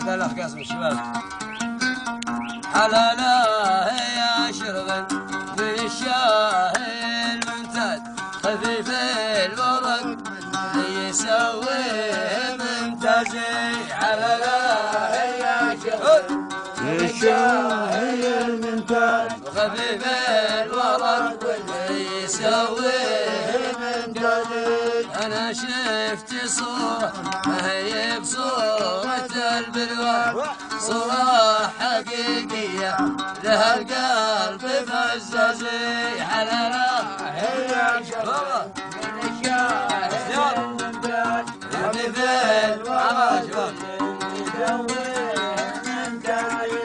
هذا الأخ قاسم الشباب. حلالا يا شرب من الشاهي الممتاز خفيف الورق يسويه ممتازي. حلالا يا شرب من الشاهي الممتاز خفيف الورق يسويه ممتازي. أنا شفت صورة ما هي بصورة البلوى، صورة حقيقية لها القلب فزازي. حلالا هي شباب من الشاهي الممتاز خفيف الورق يسويه ممتازي.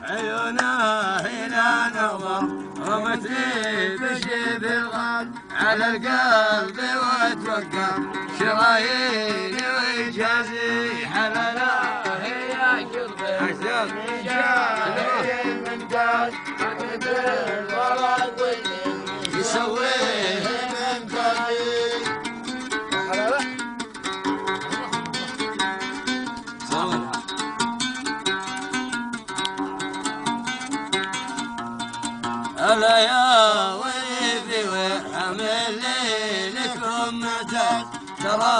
عيونه إلى نظر رمت لي بشيب الغال على القلب وتوقف شرايين وجازي. حلالا هي شرب من شاهي الممتاز خفيف الورق يسويه ممتازي. هلا يا ويفي وحمل لكم معتاد، ترى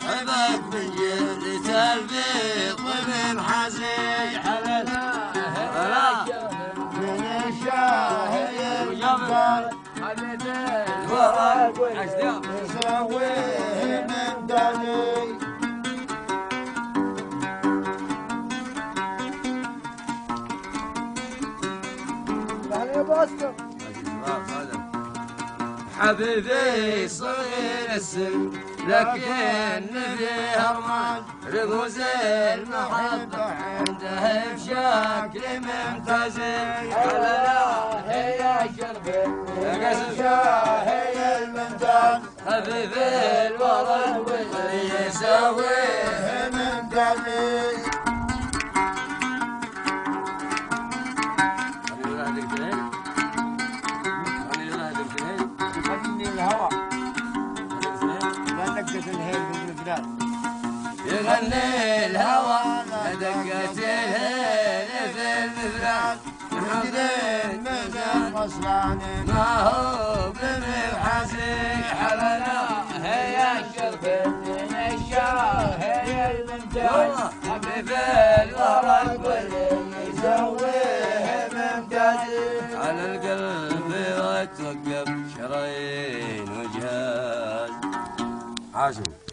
حبك من جلة البيض من حزي. حلالا من الشاهي الممتاز خفيف الورق يسويه ممتازي. حبيبي صغير السن لكن فيه أرمان، رموز المحبة عنده بشكل ممتاز. حلالا هي شرب من الشاهي الممتاز خفيف الورق واللي يسويه ممتاز. يغني الهوى دقة الهيل في المفراد، محمدين من غصلان ما هو بمبحثي. حلالا هي شرب من الشاهي الممتاز خفيف الورق واللي يسويه ممتاز. على القلب وتوقف شرايين وجهاز. عاشق